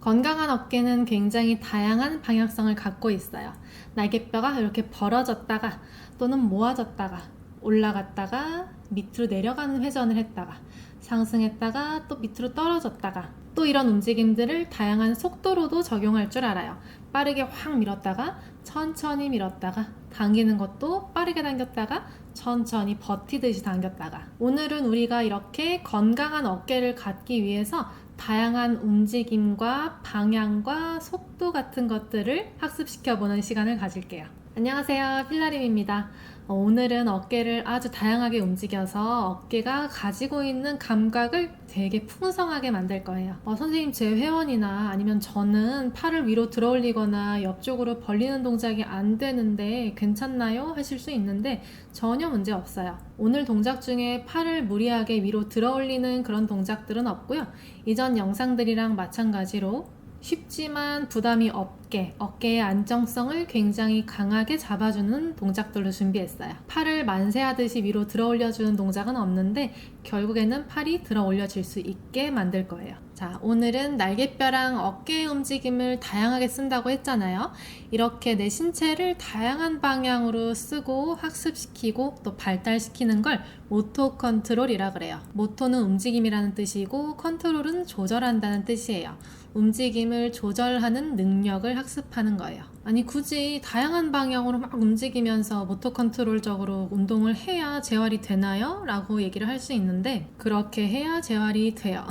건강한 어깨는 굉장히 다양한 방향성을 갖고 있어요. 날개뼈가 이렇게 벌어졌다가 또는 모아졌다가 올라갔다가 밑으로 내려가는 회전을 했다가 상승했다가 또 밑으로 떨어졌다가 또 이런 움직임들을 다양한 속도로도 적용할 줄 알아요. 빠르게 확 밀었다가 천천히 밀었다가 당기는 것도 빠르게 당겼다가 천천히 버티듯이 당겼다가 오늘은 우리가 이렇게 건강한 어깨를 갖기 위해서 다양한 움직임과 방향과 속도 같은 것들을 학습시켜보는 시간을 가질게요. 안녕하세요, 필라림입니다. 오늘은 어깨를 아주 다양하게 움직여서 어깨가 가지고 있는 감각을 되게 풍성하게 만들 거예요. 선생님, 제 회원이나 아니면 저는 팔을 위로 들어 올리거나 옆쪽으로 벌리는 동작이 안 되는데 괜찮나요? 하실 수 있는데 전혀 문제 없어요. 오늘 동작 중에 팔을 무리하게 위로 들어 올리는 그런 동작들은 없고요. 이전 영상들이랑 마찬가지로 쉽지만 부담이 없게 어깨의 안정성을 굉장히 강하게 잡아주는 동작들로 준비했어요. 팔을 만세하듯이 위로 들어 올려주는 동작은 없는데 결국에는 팔이 들어 올려질 수 있게 만들 거예요. 자, 오늘은 날개뼈랑 어깨의 움직임을 다양하게 쓴다고 했잖아요. 이렇게 내 신체를 다양한 방향으로 쓰고 학습시키고 또 발달시키는 걸 모토 컨트롤이라 그래요. 모토는 움직임이라는 뜻이고 컨트롤은 조절한다는 뜻이에요. 움직임을 조절하는 능력을 학습하는 거예요. 아니, 굳이 다양한 방향으로 막 움직이면서 모토 컨트롤적으로 운동을 해야 재활이 되나요? 라고 얘기를 할 수 있는데 그렇게 해야 재활이 돼요.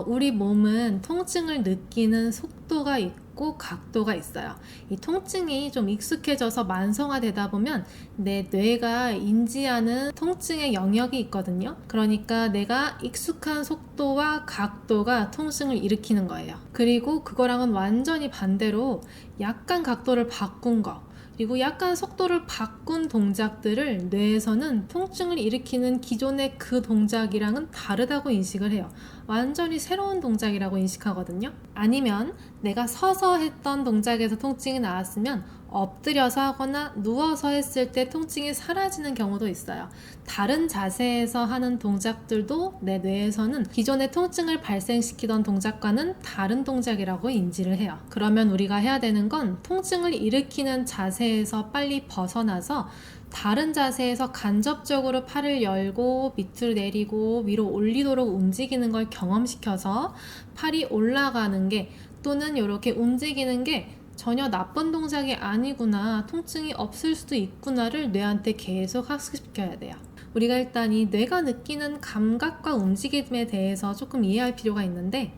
우리 몸은 통증을 느끼는 속도가 있고 각도가 있어요. 이 통증이 좀 익숙해져서 만성화되다 보면 내 뇌가 인지하는 통증의 영역이 있거든요. 그러니까 내가 익숙한 속도와 각도가 통증을 일으키는 거예요. 그리고 그거랑은 완전히 반대로 약간 각도를 바꾼 거 그리고 약간 속도를 바꾼 동작들을 뇌에서는 통증을 일으키는 기존의 그 동작이랑은 다르다고 인식을 해요. 완전히 새로운 동작이라고 인식하거든요. 아니면 내가 서서 했던 동작에서 통증이 나왔으면 엎드려서 하거나 누워서 했을 때 통증이 사라지는 경우도 있어요. 다른 자세에서 하는 동작들도 내 뇌에서는 기존의 통증을 발생시키던 동작과는 다른 동작이라고 인지를 해요. 그러면 우리가 해야 되는 건 통증을 일으키는 자세에서 빨리 벗어나서 다른 자세에서 간접적으로 팔을 열고 밑으로 내리고 위로 올리도록 움직이는 걸 경험시켜서 팔이 올라가는 게 또는 이렇게 움직이는 게 전혀 나쁜 동작이 아니구나, 통증이 없을 수도 있구나를 뇌한테 계속 학습시켜야 돼요. 우리가 일단 이 뇌가 느끼는 감각과 움직임에 대해서 조금 이해할 필요가 있는데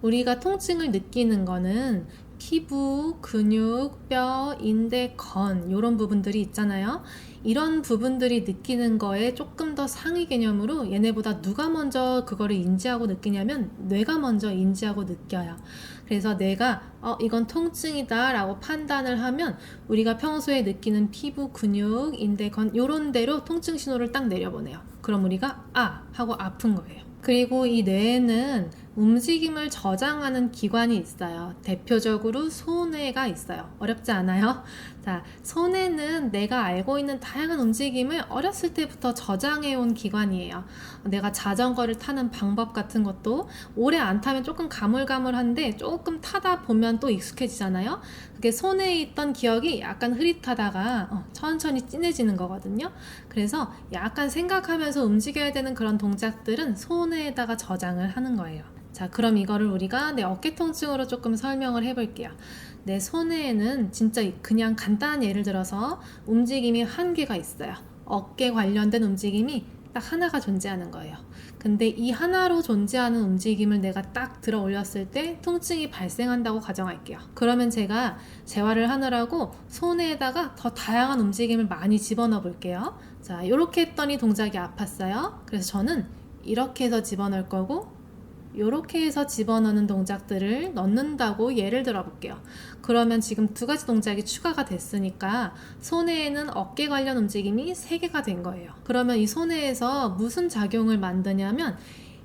우리가 통증을 느끼는 거는 피부, 근육, 뼈, 인대, 건 이런 부분들이 있잖아요. 이런 부분들이 느끼는 거에 조금 더 상위 개념으로 얘네보다 누가 먼저 그거를 인지하고 느끼냐면 뇌가 먼저 인지하고 느껴요. 그래서 내가 이건 통증이다 라고 판단을 하면 우리가 평소에 느끼는 피부, 근육, 인대, 건 이런 데로 통증 신호를 딱 내려보내요. 그럼 우리가 하고 아픈 거예요. 그리고 이 뇌에는 움직임을 저장하는 기관이 있어요. 대표적으로 손해가 있어요. 어렵지 않아요? 자, 손해는 내가 알고 있는 다양한 움직임을 어렸을 때부터 저장해온 기관이에요. 내가 자전거를 타는 방법 같은 것도 오래 안 타면 조금 가물가물한데 조금 타다 보면 또 익숙해지잖아요. 그게 손해에 있던 기억이 약간 흐릿하다가 천천히 진해지는 거거든요. 그래서 약간 생각하면서 움직여야 되는 그런 동작들은 손해에다가 저장을 하는 거예요. 자, 그럼 이거를 우리가 내 어깨 통증으로 조금 설명을 해볼게요. 내 손해에는 진짜 그냥 간단한 예를 들어서 움직임이 한 개가 있어요. 어깨 관련된 움직임이 딱 하나가 존재하는 거예요. 근데 이 하나로 존재하는 움직임을 내가 딱 들어 올렸을 때 통증이 발생한다고 가정할게요. 그러면 제가 재활을 하느라고 손에다가 더 다양한 움직임을 많이 집어넣어 볼게요. 자, 이렇게 했더니 동작이 아팠어요. 그래서 저는 이렇게 해서 집어넣을 거고 이렇게 해서 집어넣는 동작들을 넣는다고 예를 들어 볼게요. 그러면 지금 두 가지 동작이 추가가 됐으니까 손해에는 어깨 관련 움직임이 3개가 된 거예요. 그러면 이 손해에서 무슨 작용을 만드냐면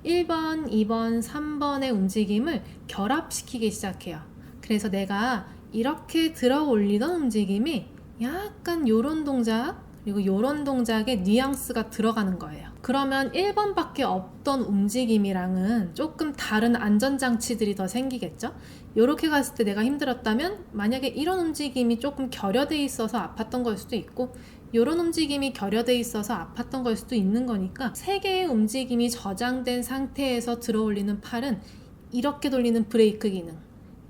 1번, 2번, 3번의 움직임을 결합시키기 시작해요. 그래서 내가 이렇게 들어 올리던 움직임이 약간 요런 동작, 그리고 이런 동작에 뉘앙스가 들어가는 거예요. 그러면 1번밖에 없던 움직임이랑은 조금 다른 안전장치들이 더 생기겠죠? 이렇게 갔을 때 내가 힘들었다면 만약에 이런 움직임이 조금 결여돼 있어서 아팠던 걸 수도 있고 이런 움직임이 결여돼 있어서 아팠던 걸 수도 있는 거니까 세 개의 움직임이 저장된 상태에서 들어올리는 팔은 이렇게 돌리는 브레이크 기능,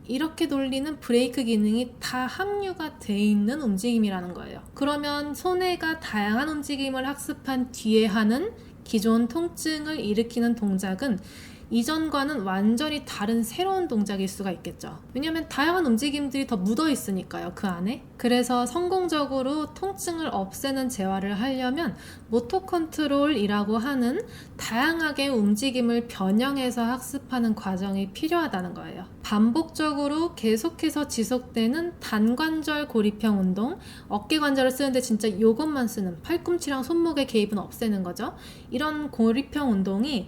이렇게 돌리는 브레이크 기능이 다 함유가 돼 있는 움직임이라는 거예요. 그러면 손해가 다양한 움직임을 학습한 뒤에 하는 기존 통증을 일으키는 동작은 이전과는 완전히 다른 새로운 동작일 수가 있겠죠. 왜냐하면 다양한 움직임들이 더 묻어 있으니까요, 그 안에. 그래서 성공적으로 통증을 없애는 재활을 하려면 모토 컨트롤이라고 하는 다양하게 움직임을 변형해서 학습하는 과정이 필요하다는 거예요. 반복적으로 계속해서 지속되는 단관절 고립형 운동, 어깨 관절을 쓰는데 진짜 이것만 쓰는, 팔꿈치랑 손목의 개입은 없애는 거죠. 이런 고립형 운동이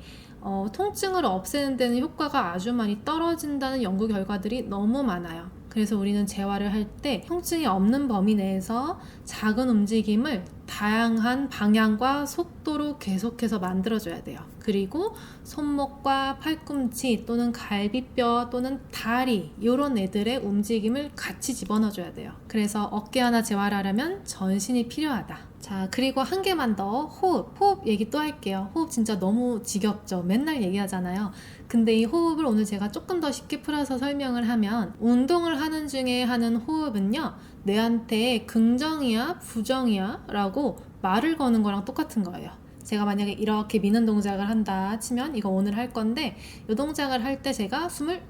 통증을 없애는 데는 효과가 아주 많이 떨어진다는 연구 결과들이 너무 많아요. 그래서 우리는 재활을 할 때 통증이 없는 범위 내에서 작은 움직임을 다양한 방향과 속도로 계속해서 만들어줘야 돼요. 그리고 손목과 팔꿈치 또는 갈비뼈 또는 다리 이런 애들의 움직임을 같이 집어넣어줘야 돼요. 그래서 어깨 하나 재활하려면 전신이 필요하다. 자, 그리고 한 개만 더 호흡 얘기 또 할게요. 호흡 진짜 너무 지겹죠? 맨날 얘기하잖아요. 근데 이 호흡을 오늘 제가 조금 더 쉽게 풀어서 설명을 하면 운동을 하는 중에 하는 호흡은요, 내한테 긍정이야 부정이야 라고 말을 거는 거랑 똑같은 거예요. 제가 만약에 이렇게 미는 동작을 한다 치면 이거 오늘 할 건데 이 동작을 할 때 제가 숨을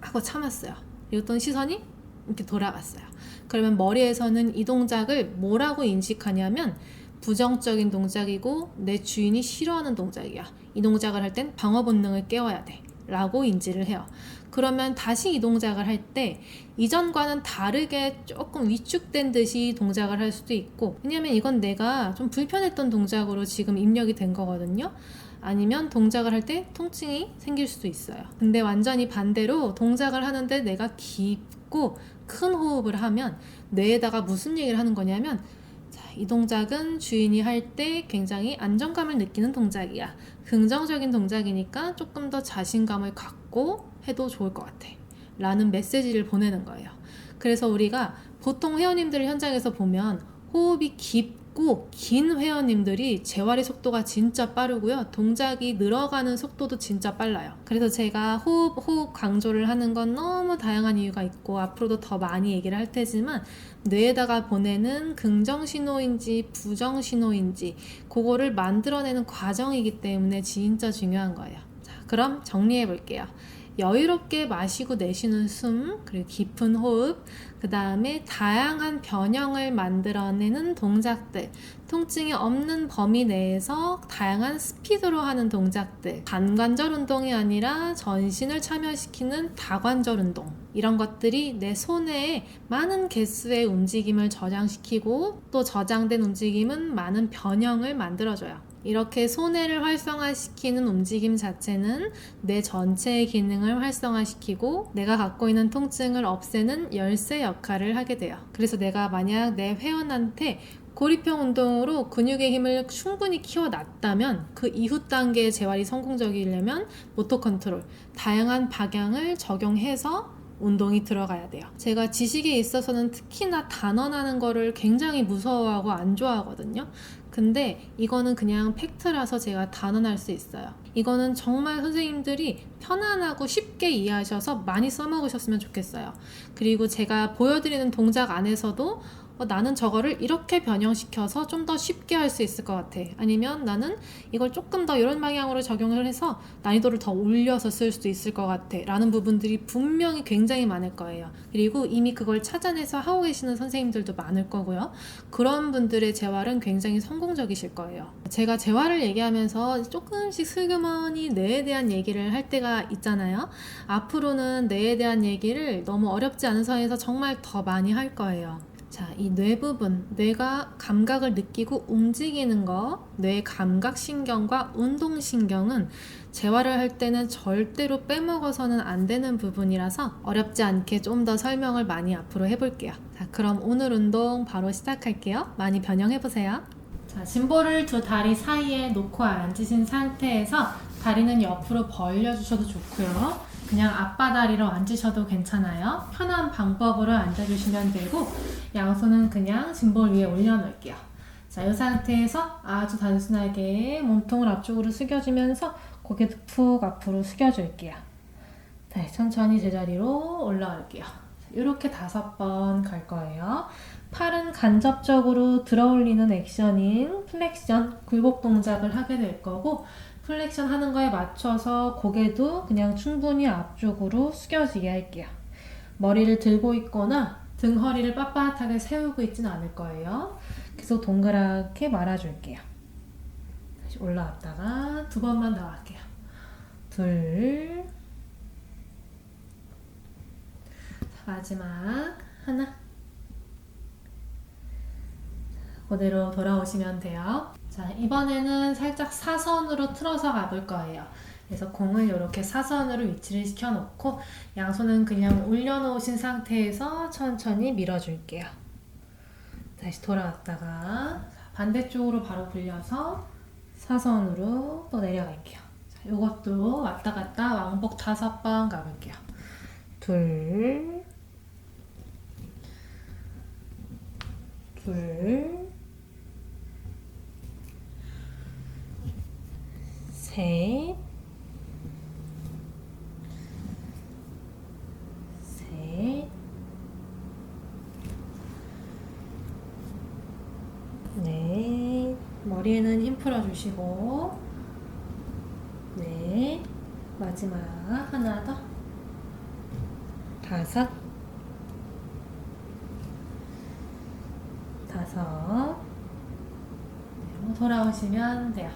하고 참았어요. 그리고 또 시선이 이렇게 돌아갔어요. 그러면 머리에서는 이 동작을 뭐라고 인식하냐면 부정적인 동작이고 내 주인이 싫어하는 동작이야. 이 동작을 할 땐 방어 본능을 깨워야 돼 라고 인지를 해요. 그러면 다시 이 동작을 할 때 이전과는 다르게 조금 위축된 듯이 동작을 할 수도 있고, 왜냐면 이건 내가 좀 불편했던 동작으로 지금 입력이 된 거거든요. 아니면 동작을 할 때 통증이 생길 수도 있어요. 근데 완전히 반대로 동작을 하는데 내가 깊고 큰 호흡을 하면 뇌에다가 무슨 얘기를 하는 거냐면, 자, 이 동작은 주인이 할 때 굉장히 안정감을 느끼는 동작이야. 긍정적인 동작이니까 조금 더 자신감을 갖고 해도 좋을 것 같아 라는 메시지를 보내는 거예요. 그래서 우리가 보통 회원님들 현장에서 보면 호흡이 깊고 긴 회원님들이 재활의 속도가 진짜 빠르고요. 동작이 늘어가는 속도도 진짜 빨라요. 그래서 제가 호흡 강조를 하는 건 너무 다양한 이유가 있고 앞으로도 더 많이 얘기를 할 테지만 뇌에다가 보내는 긍정 신호인지 부정 신호인지 그거를 만들어내는 과정이기 때문에 진짜 중요한 거예요. 자, 그럼 정리해 볼게요. 여유롭게 마시고 내쉬는 숨, 그리고 깊은 호흡, 그 다음에 다양한 변형을 만들어내는 동작들, 통증이 없는 범위 내에서 다양한 스피드로 하는 동작들, 단관절 운동이 아니라 전신을 참여시키는 다관절 운동, 이런 것들이 내 손에 많은 개수의 움직임을 저장시키고 또 저장된 움직임은 많은 변형을 만들어줘요. 이렇게 손해를 활성화시키는 움직임 자체는 내 전체의 기능을 활성화시키고 내가 갖고 있는 통증을 없애는 열쇠 역할을 하게 돼요. 그래서 내가 만약 내 회원한테 고립형 운동으로 근육의 힘을 충분히 키워놨다면 그 이후 단계의 재활이 성공적이려면 모토 컨트롤, 다양한 방향을 적용해서 운동이 들어가야 돼요. 제가 지식에 있어서는 특히나 단언하는 거를 굉장히 무서워하고 안 좋아하거든요. 근데 이거는 그냥 팩트라서 제가 단언할 수 있어요. 이거는 정말 선생님들이 편안하고 쉽게 이해하셔서 많이 써먹으셨으면 좋겠어요. 그리고 제가 보여드리는 동작 안에서도 나는 저거를 이렇게 변형시켜서 좀 더 쉽게 할 수 있을 것 같아. 아니면 나는 이걸 조금 더 이런 방향으로 적용을 해서 난이도를 더 올려서 쓸 수도 있을 것 같아 라는 부분들이 분명히 굉장히 많을 거예요. 그리고 이미 그걸 찾아내서 하고 계시는 선생님들도 많을 거고요. 그런 분들의 재활은 굉장히 성공적이실 거예요. 제가 재활을 얘기하면서 조금씩 슬그머니 뇌에 대한 얘기를 할 때가 있잖아요. 앞으로는 뇌에 대한 얘기를 너무 어렵지 않은 선에서 정말 더 많이 할 거예요. 자, 이 뇌 부분, 뇌가 감각을 느끼고 움직이는 거, 뇌 감각신경과 운동신경은 재활을 할 때는 절대로 빼먹어서는 안 되는 부분이라서 어렵지 않게 좀 더 설명을 많이 앞으로 해볼게요. 자, 그럼 오늘 운동 바로 시작할게요. 많이 변형해보세요. 자, 짐볼을 두 다리 사이에 놓고 앉으신 상태에서 다리는 옆으로 벌려주셔도 좋고요. 그냥 앞바다리로 앉으셔도 괜찮아요. 편한 방법으로 앉아주시면 되고, 양손은 그냥 짐볼 위에 올려놓을게요. 자, 이 상태에서 아주 단순하게 몸통을 앞쪽으로 숙여주면서 고개도 푹 앞으로 숙여줄게요. 다시 천천히 제자리로 올라올게요. 이렇게 5번 갈 거예요. 팔은 간접적으로 들어올리는 액션인 플렉션, 굴복 동작을 하게 될 거고, 플렉션 하는 거에 맞춰서 고개도 그냥 충분히 앞쪽으로 숙여지게 할게요. 머리를 들고 있거나 등 허리를 빳빳하게 세우고 있지는 않을 거예요. 계속 동그랗게 말아줄게요. 다시 올라왔다가 2번만 더 할게요. 둘, 마지막 하나. 그대로 돌아오시면 돼요. 자, 이번에는 살짝 사선으로 틀어서 가볼 거예요. 그래서 공을 이렇게 사선으로 위치를 시켜놓고 양손은 그냥 올려놓으신 상태에서 천천히 밀어줄게요. 다시 돌아왔다가 반대쪽으로 바로 굴려서 사선으로 또 내려갈게요. 자, 이것도 왔다 갔다 왕복 5번 가볼게요. 둘, 셋, 넷, 머리에는 힘 풀어주시고, 넷, 마지막 하나 더, 5, 돌아오시면 돼요.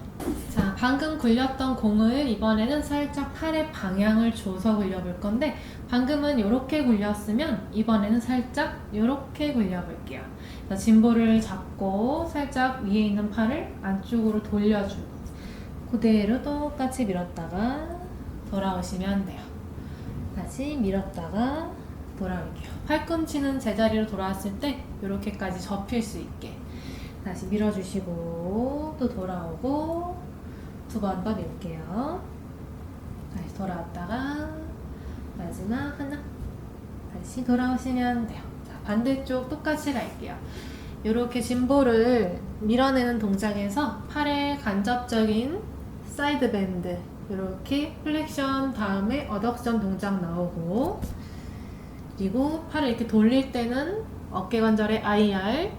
자, 방금 굴렸던 공을 이번에는 살짝 팔의 방향을 줘서 굴려볼 건데, 방금은 이렇게 굴렸으면 이번에는 살짝 이렇게 굴려볼게요. 짐볼을 잡고 살짝 위에 있는 팔을 안쪽으로 돌려주고 그대로 똑같이 밀었다가 돌아오시면 돼요. 다시 밀었다가 돌아올게요. 팔꿈치는 제자리로 돌아왔을 때 이렇게까지 접힐 수 있게 다시 밀어주시고 또 돌아오고 2번 더 밀게요. 다시 돌아왔다가 마지막 하나. 다시 돌아오시면 돼요. 자, 반대쪽 똑같이 갈게요. 이렇게 짐볼을 밀어내는 동작에서 팔의 간접적인 사이드 밴드, 이렇게 플렉션 다음에 어덕션 동작 나오고, 그리고 팔을 이렇게 돌릴 때는 어깨 관절의 IR,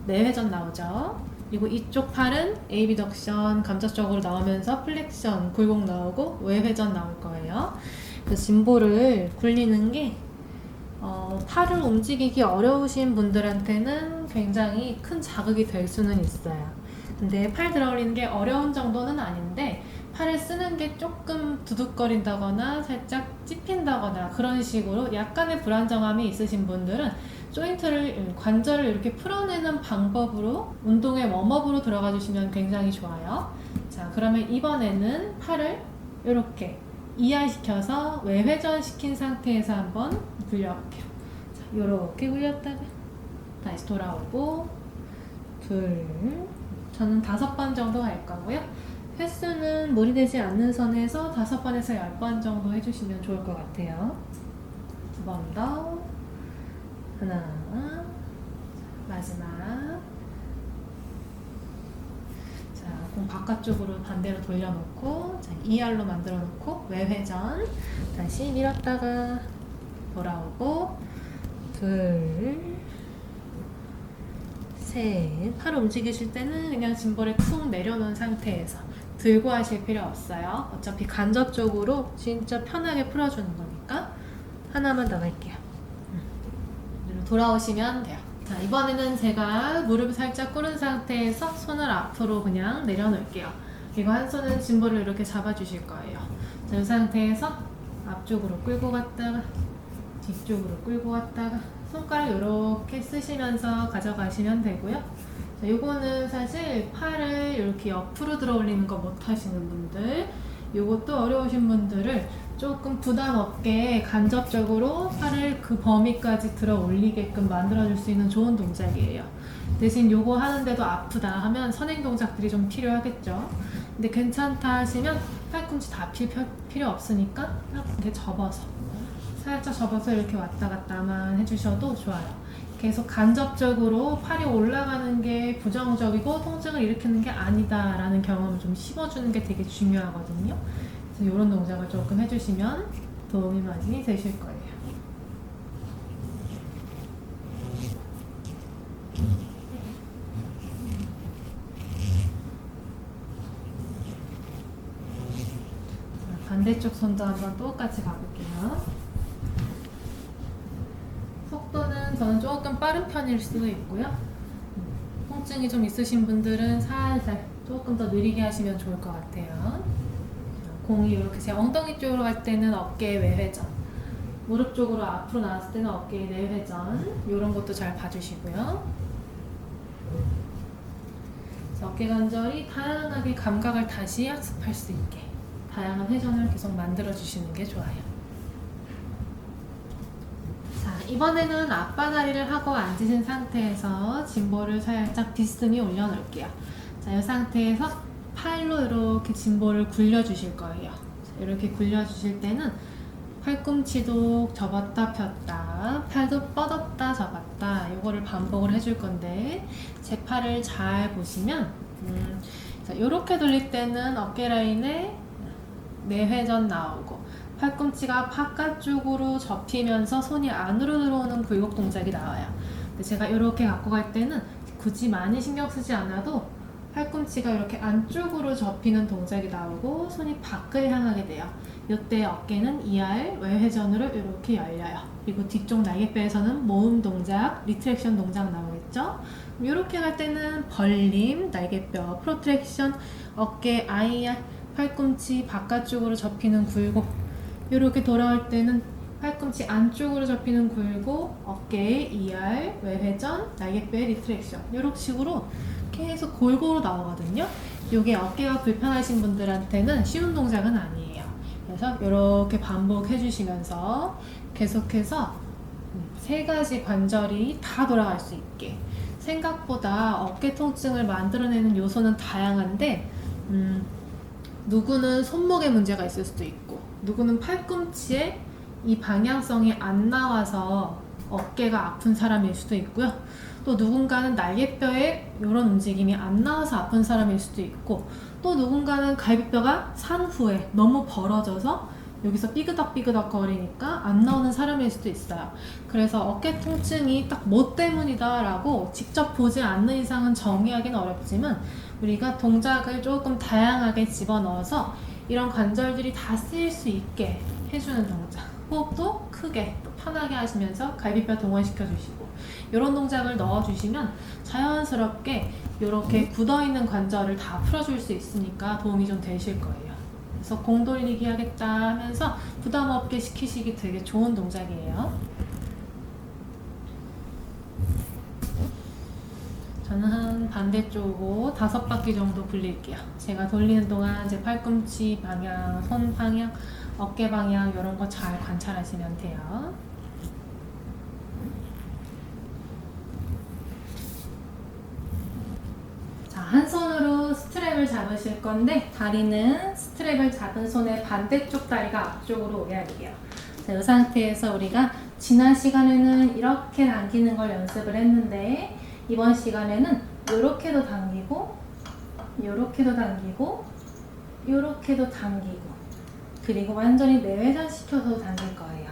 내회전 나오죠. 그리고 이쪽 팔은 에이비덕션 감접적으로 나오면서 플렉션, 굴복 나오고 외회전 나올 거예요. 그래서 짐볼을 굴리는 게 팔을 움직이기 어려우신 분들한테는 굉장히 큰 자극이 될 수는 있어요. 근데 팔 들어올리는 게 어려운 정도는 아닌데 팔을 쓰는 게 조금 두둑거린다거나 살짝 찝힌다거나 그런 식으로 약간의 불안정함이 있으신 분들은 조인트를, 관절을 이렇게 풀어내는 방법으로 운동의 웜업으로 들어가 주시면 굉장히 좋아요. 자, 그러면 이번에는 팔을 이렇게 이하시켜서 외회전 시킨 상태에서 한번 굴려볼게요. 자, 이렇게 굴렸다가 다시 돌아오고 저는 5번 정도 할 거고요. 횟수는 무리되지 않는 선에서 5번에서 10번 정도 해주시면 좋을 것 같아요. 2번 더, 하나, 마지막. 자, 공 바깥쪽으로 반대로 돌려놓고, 자, 2R로 만들어 놓고 외회전 다시 밀었다가 돌아오고 셋. 팔 움직이실 때는 그냥 짐볼을 쿵 내려놓은 상태에서 들고 하실 필요 없어요. 어차피 간접적으로 진짜 편하게 풀어주는 거니까. 하나만 더 갈게요. 돌아오시면 돼요. 자, 이번에는 제가 무릎을 살짝 꿇은 상태에서 손을 앞으로 그냥 내려놓을게요. 그리고 한 손은 짐볼을 이렇게 잡아주실 거예요. 자, 이 상태에서 앞쪽으로 끌고 갔다가 뒤쪽으로 끌고 갔다가 손가락 이렇게 쓰시면서 가져가시면 되고요. 자, 요거는 사실 팔을 이렇게 옆으로 들어 올리는 거 못 하시는 분들, 요것도 어려우신 분들을 조금 부담 없게 간접적으로 팔을 그 범위까지 들어 올리게끔 만들어 줄 수 있는 좋은 동작이에요. 대신 요거 하는데도 아프다 하면 선행 동작들이 좀 필요하겠죠. 근데 괜찮다 하시면 팔꿈치 다 필요 없으니까 이렇게 접어서 살짝 접어서 이렇게 왔다 갔다만 해주셔도 좋아요. 계속 간접적으로 팔이 올라가는 게 부정적이고 통증을 일으키는 게 아니다라는 경험을 좀 심어주는 게 되게 중요하거든요. 그래서 이런 동작을 조금 해주시면 도움이 많이 되실 거예요. 반대쪽 손도 한번 똑같이 가볼게요. 속도는 저는 조금 빠른 편일 수도 있고요. 통증이 좀 있으신 분들은 살살 조금 더 느리게 하시면 좋을 것 같아요. 공이 이렇게 제 엉덩이 쪽으로 갈 때는 어깨 외회전, 무릎 쪽으로 앞으로 나왔을 때는 어깨 내회전, 이런 것도 잘 봐주시고요. 어깨 관절이 다양하게 감각을 다시 학습할 수 있게 다양한 회전을 계속 만들어 주시는 게 좋아요. 자, 이번에는 앞바다리를 하고 앉으신 상태에서 짐볼을 살짝 비스듬히 올려놓을게요. 자, 이 상태에서 팔로 이렇게 짐볼을 굴려주실 거예요. 자, 이렇게 굴려주실 때는 팔꿈치도 접었다 폈다, 팔도 뻗었다 접었다, 이거를 반복을 해줄 건데 제 팔을 잘 보시면 자, 이렇게 돌릴 때는 어깨 라인에 내회전 나오고 팔꿈치가 바깥쪽으로 접히면서 손이 안으로 들어오는 굴곡 동작이 나와요. 근데 제가 이렇게 갖고 갈 때는 굳이 많이 신경 쓰지 않아도 팔꿈치가 이렇게 안쪽으로 접히는 동작이 나오고 손이 밖을 향하게 돼요. 이때 어깨는 ER 외회전으로 이렇게 열려요. 그리고 뒤쪽 날개뼈에서는 모음 동작, 리트랙션 동작 나오겠죠? 이렇게 할 때는 벌림, 날개뼈, 프로트랙션, 어깨 IR, 팔꿈치 바깥쪽으로 접히는 굴곡. 이렇게 돌아올 때는 팔꿈치 안쪽으로 접히는 굴곡, 어깨에 ER, 외회전, 날개뼈의 리트랙션. 이런 식으로 계속 골고루 나오거든요. 이게 어깨가 불편하신 분들한테는 쉬운 동작은 아니에요. 그래서 이렇게 반복해 주시면서 계속해서 세 가지 관절이 다 돌아갈 수 있게. 생각보다 어깨 통증을 만들어내는 요소는 다양한데 누구는 손목에 문제가 있을 수도 있고 누구는 팔꿈치에 이 방향성이 안 나와서 어깨가 아픈 사람일 수도 있고요. 또 누군가는 날개뼈에 이런 움직임이 안 나와서 아픈 사람일 수도 있고 또 누군가는 갈비뼈가 산 후에 너무 벌어져서 여기서 삐그덕삐그덕 거리니까 안 나오는 사람일 수도 있어요. 그래서 어깨 통증이 딱 뭐 때문이다 라고 직접 보지 않는 이상은 정의하기는 어렵지만 우리가 동작을 조금 다양하게 집어넣어서 이런 관절들이 다 쓰일 수 있게 해주는 동작. 호흡도 크게 또 편하게 하시면서 갈비뼈 동원시켜 주시고 이런 동작을 넣어주시면 자연스럽게 이렇게 굳어있는 관절을 다 풀어줄 수 있으니까 도움이 좀 되실 거예요. 그래서 공 돌리기 하겠다 하면서 부담 없게 시키시기 되게 좋은 동작이에요. 저는 한 반대쪽으로 5바퀴 정도 굴릴게요. 제가 돌리는 동안 제 팔꿈치 방향, 손 방향, 어깨 방향 이런 거 잘 관찰하시면 돼요. 자, 한 손으로 스트랩을 잡으실 건데 다리는 스트랩을 잡은 손의 반대쪽 다리가 앞쪽으로 오게 할게요. 자, 이 상태에서 우리가 지난 시간에는 이렇게 당기는 걸 연습을 했는데 이번 시간에는 요렇게도 당기고 요렇게도 당기고 요렇게도 당기고 그리고 완전히 내회전 시켜서 당길 거예요.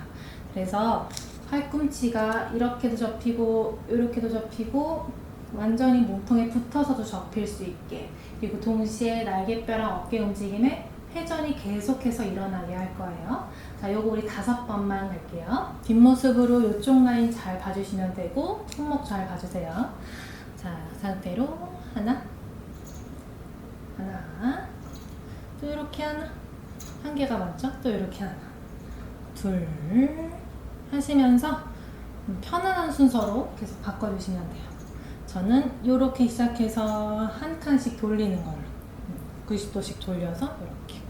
그래서 팔꿈치가 이렇게도 접히고 이렇게도 접히고 완전히 몸통에 붙어서도 접힐 수 있게 그리고 동시에 날개뼈랑 어깨 움직임에 회전이 계속해서 일어나게 할 거예요. 자, 요거 우리 5번만 할게요. 뒷모습으로 요쪽 라인 잘 봐주시면 되고 손목 잘 봐주세요. 자, 상태로 하나 또 이렇게 한 개가 맞죠? 또 이렇게 하나 둘 하시면서 편안한 순서로 계속 바꿔주시면 돼요. 저는 이렇게 시작해서 한 칸씩 돌리는 걸로 90도씩 돌려서 이렇게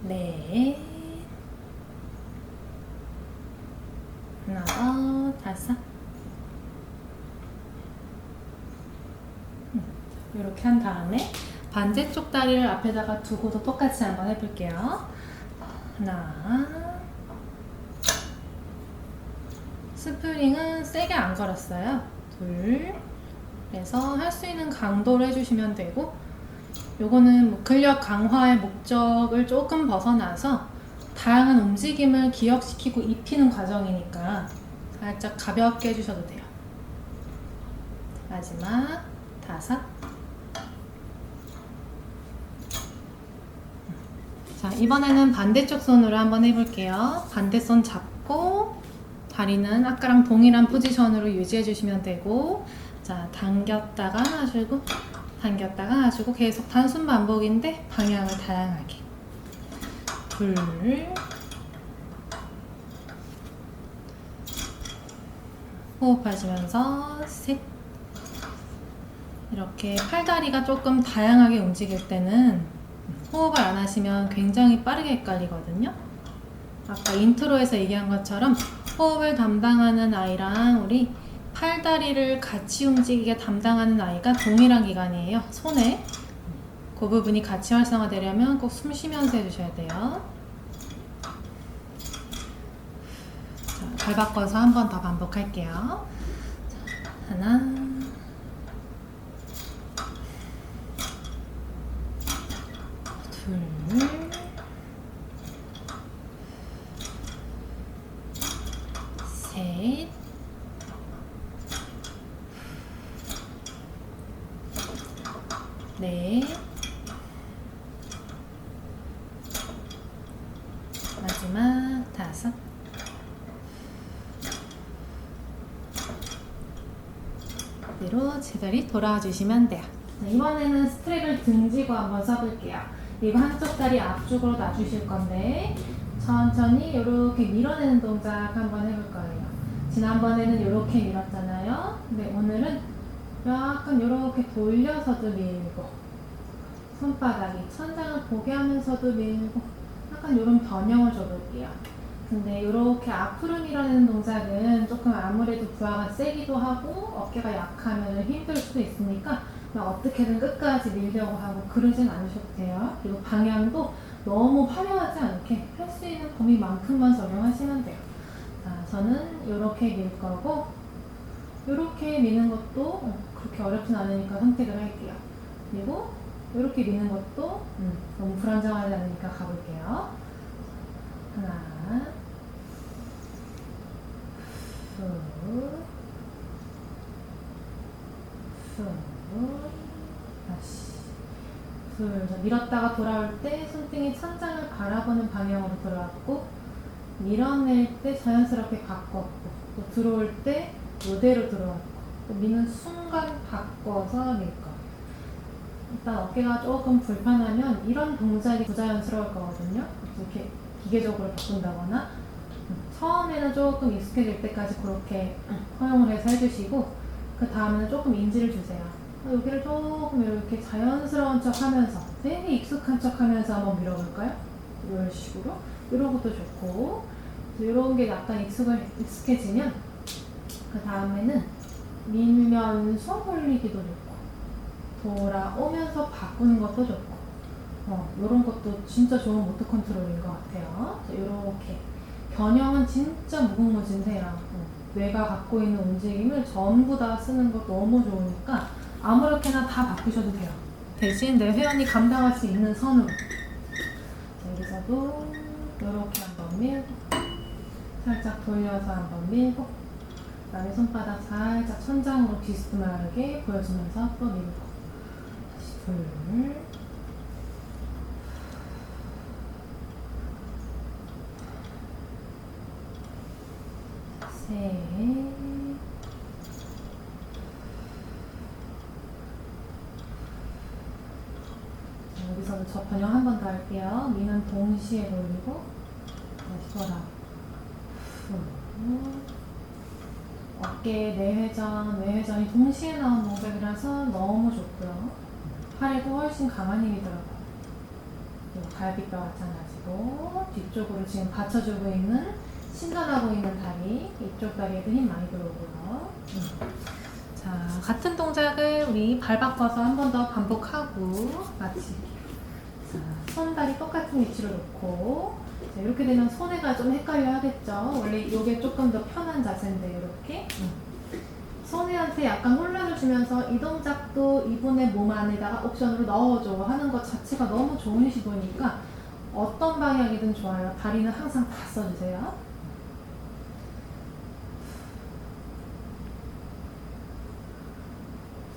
네 하나 5 이렇게 한 다음에 반대쪽 다리를 앞에다가 두고도 똑같이 한번 해볼게요. 하나. 스프링은 세게 안 걸었어요. 둘. 그래서 할 수 있는 강도로 해주시면 되고, 요거는 뭐 근력 강화의 목적을 조금 벗어나서 다양한 움직임을 기억시키고 입히는 과정이니까 살짝 가볍게 해주셔도 돼요. 마지막 5. 자, 이번에는 반대쪽 손으로 한번 해볼게요. 반대손 잡고 다리는 아까랑 동일한 포지션으로 유지해 주시면 되고, 자, 당겼다가 하시고 당겼다가 하시고 계속 단순 반복인데 방향을 다양하게. 둘. 호흡하시면서 셋. 이렇게 팔다리가 조금 다양하게 움직일 때는 호흡을 안 하시면 굉장히 빠르게 헷갈리거든요. 아까 인트로에서 얘기한 것처럼 호흡을 담당하는 아이랑 우리 팔다리를 같이 움직이게 담당하는 아이가 동일한 기관이에요. 손에 그 부분이 같이 활성화되려면 꼭 숨 쉬면서 해주셔야 돼요. 자, 발 바꿔서 한 번 더 반복할게요. 자, 하나, 둘, 셋, 넷, 마지막 5. 이대로 제자리 돌아와 주시면 돼요. 자, 이번에는 스트랩을 등지고 한번 써볼게요. 이거 한쪽 다리 앞쪽으로 놔주실 건데 천천히 이렇게 밀어내는 동작 한번 해볼 거예요. 지난번에는 이렇게 밀었잖아요. 근데 오늘은 약간 이렇게 돌려서도 밀고 손바닥이 천장을 보게 하면서도 밀고 약간 이런 변형을 줘볼게요. 근데 이렇게 앞으로 밀어내는 동작은 조금 아무래도 부하가 세기도 하고 어깨가 약하면 힘들 수도 있으니까 어떻게든 끝까지 밀려고 하고 그러진 않으셔도 돼요. 그리고 방향도 너무 화려하지 않게 할 수 있는 범위만큼만 적용하시면 돼요. 자, 저는 이렇게 밀 거고 이렇게 미는 것도 그렇게 어렵진 않으니까 선택을 할게요. 그리고 이렇게 미는 것도 너무 불안정하지 않으니까 가볼게요. 하나, 다시 둘. 밀었다가 돌아올 때 손등이 천장을 바라보는 방향으로 돌아왔고, 밀어낼 때 자연스럽게 바꿨고, 또 들어올 때 이대로 들어왔고, 또 미는 순간 바꿔서 밀 거예요. 일단 어깨가 조금 불편하면 이런 동작이 부자연스러울 거거든요. 이렇게 기계적으로 바꾼다거나 처음에는 조금 익숙해질 때까지 그렇게 허용을 해서 해주시고 그 다음에는 조금 인지를 주세요. 여기를 조금 이렇게 자연스러운 척 하면서 되게 익숙한 척 하면서 한번 밀어볼까요? 이런 식으로 이런 것도 좋고 이런 게 약간 익숙해지면 그 다음에는 밀면서 올리기도 좋고 돌아오면서 바꾸는 것도 좋고 이런 것도 진짜 좋은 모터 컨트롤인 것 같아요. 이렇게 변형은 진짜 무궁무진해요. 뇌가 갖고 있는 움직임을 전부 다 쓰는 거 너무 좋으니까 아무렇게나 다 바꾸셔도 돼요. 대신 내 회원이 감당할 수 있는 선으로. 여기서도 이렇게 한번 밀고 살짝 돌려서 한번 밀고 그다음에 손바닥 살짝 천장으로 비스듬하게 보여주면서 또 밀고 다시 둘 셋 여기서는 저 변형 한 번 더 할게요. 미는 동시에 돌리고 다시 돌아 어깨 내회전, 외회전이 동시에 나온 동작이라서 너무 좋고요. 팔에도 훨씬 강한 힘이 들어가요. 그리고 갈비뼈 마찬가지고 뒤쪽으로 지금 받쳐주고 있는 신전하고 있는 다리 이쪽 다리에도 힘 많이 들어오고요. 자 자, 같은 동작을 우리 발 바꿔서 한 번 더 반복하고 마치기. 자, 손, 다리 똑같은 위치로 놓고. 자, 이렇게 되면 손해가 좀 헷갈려 하겠죠? 원래 이게 조금 더 편한 자세인데, 이렇게. 손해한테 약간 혼란을 주면서 이 동작도 이분의 몸 안에다가 옵션으로 넣어줘 하는 것 자체가 너무 좋은 시도니까 어떤 방향이든 좋아요. 다리는 항상 다 써주세요.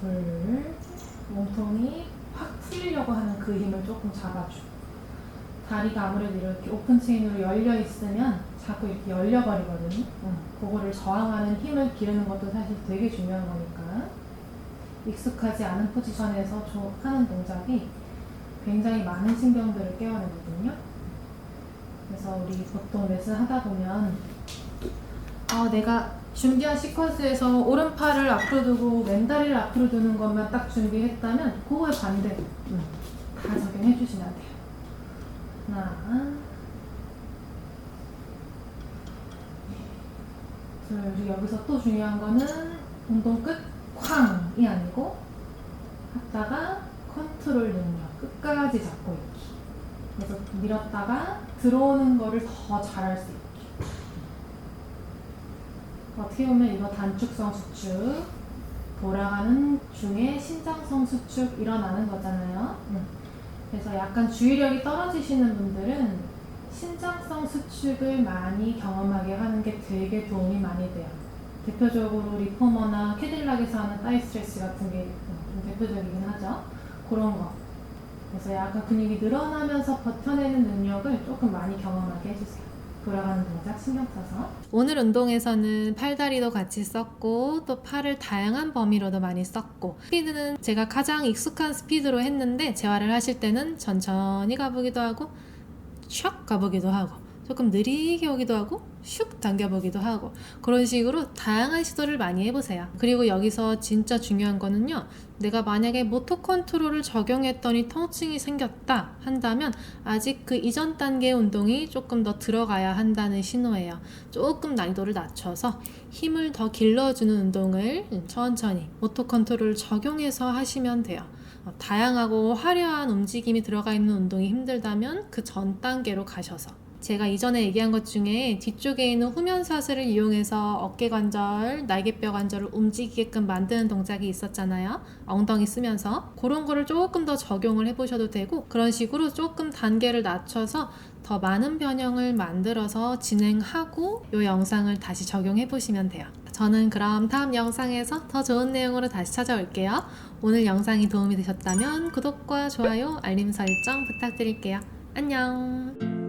둘, 몸통이 확 풀리려고 하는 그 힘을 조금 잡아주고, 다리가 아무래도 이렇게 오픈 체인으로 열려 있으면 자꾸 이렇게 열려버리거든요. 그거를 저항하는 힘을 기르는 것도 사실 되게 중요한 거니까 익숙하지 않은 포지션에서 하는 동작이 굉장히 많은 신경들을 깨워내거든요. 그래서 우리 보통 레슨 하다 보면 내가 준비한 시퀀스에서 오른팔을 앞으로 두고 왼다리를 앞으로 두는 것만 딱 준비했다면 그거에 반대로 다 적용해 주시면 돼요. 하나, 둘, 여기서 또 중요한 거는 운동 끝 쾅이 아니고 하다가 컨트롤 능력 끝까지 잡고 있기. 그래서 밀었다가 들어오는 거를 더 잘할 수 있기. 어떻게 보면 이거 단축성 수축, 돌아가는 중에 신장성 수축 일어나는 거잖아요. 그래서 약간 주의력이 떨어지시는 분들은 신장성 수축을 많이 경험하게 하는 게 되게 도움이 많이 돼요. 대표적으로 리포머나 캐딜락에서 하는 사이 스트레치 같은 게 좀 대표적이긴 하죠. 그런 거. 그래서 약간 근육이 늘어나면서 버텨내는 능력을 조금 많이 경험하게 해주세요. 돌아가는 동작 신경 써서. 오늘 운동에서는 팔다리도 같이 썼고 또 팔을 다양한 범위로도 많이 썼고, 스피드는 제가 가장 익숙한 스피드로 했는데 재활을 하실 때는 천천히 가보기도 하고 샥 가보기도 하고 조금 느리게 오기도 하고 슉 당겨보기도 하고 그런 식으로 다양한 시도를 많이 해보세요. 그리고 여기서 진짜 중요한 거는요, 내가 만약에 모터 컨트롤을 적용했더니 통증이 생겼다 한다면 아직 그 이전 단계의 운동이 조금 더 들어가야 한다는 신호예요. 조금 난이도를 낮춰서 힘을 더 길러주는 운동을 천천히 모터 컨트롤을 적용해서 하시면 돼요. 다양하고 화려한 움직임이 들어가 있는 운동이 힘들다면 그 전 단계로 가셔서, 제가 이전에 얘기한 것 중에 뒤쪽에 있는 후면사슬을 이용해서 어깨관절, 날개뼈 관절을 움직이게끔 만드는 동작이 있었잖아요. 엉덩이 쓰면서 그런 거를 조금 더 적용을 해보셔도 되고, 그런 식으로 조금 단계를 낮춰서 더 많은 변형을 만들어서 진행하고 이 영상을 다시 적용해 보시면 돼요. 저는 그럼 다음 영상에서 더 좋은 내용으로 다시 찾아올게요. 오늘 영상이 도움이 되셨다면 구독과 좋아요, 알림 설정 부탁드릴게요. 안녕.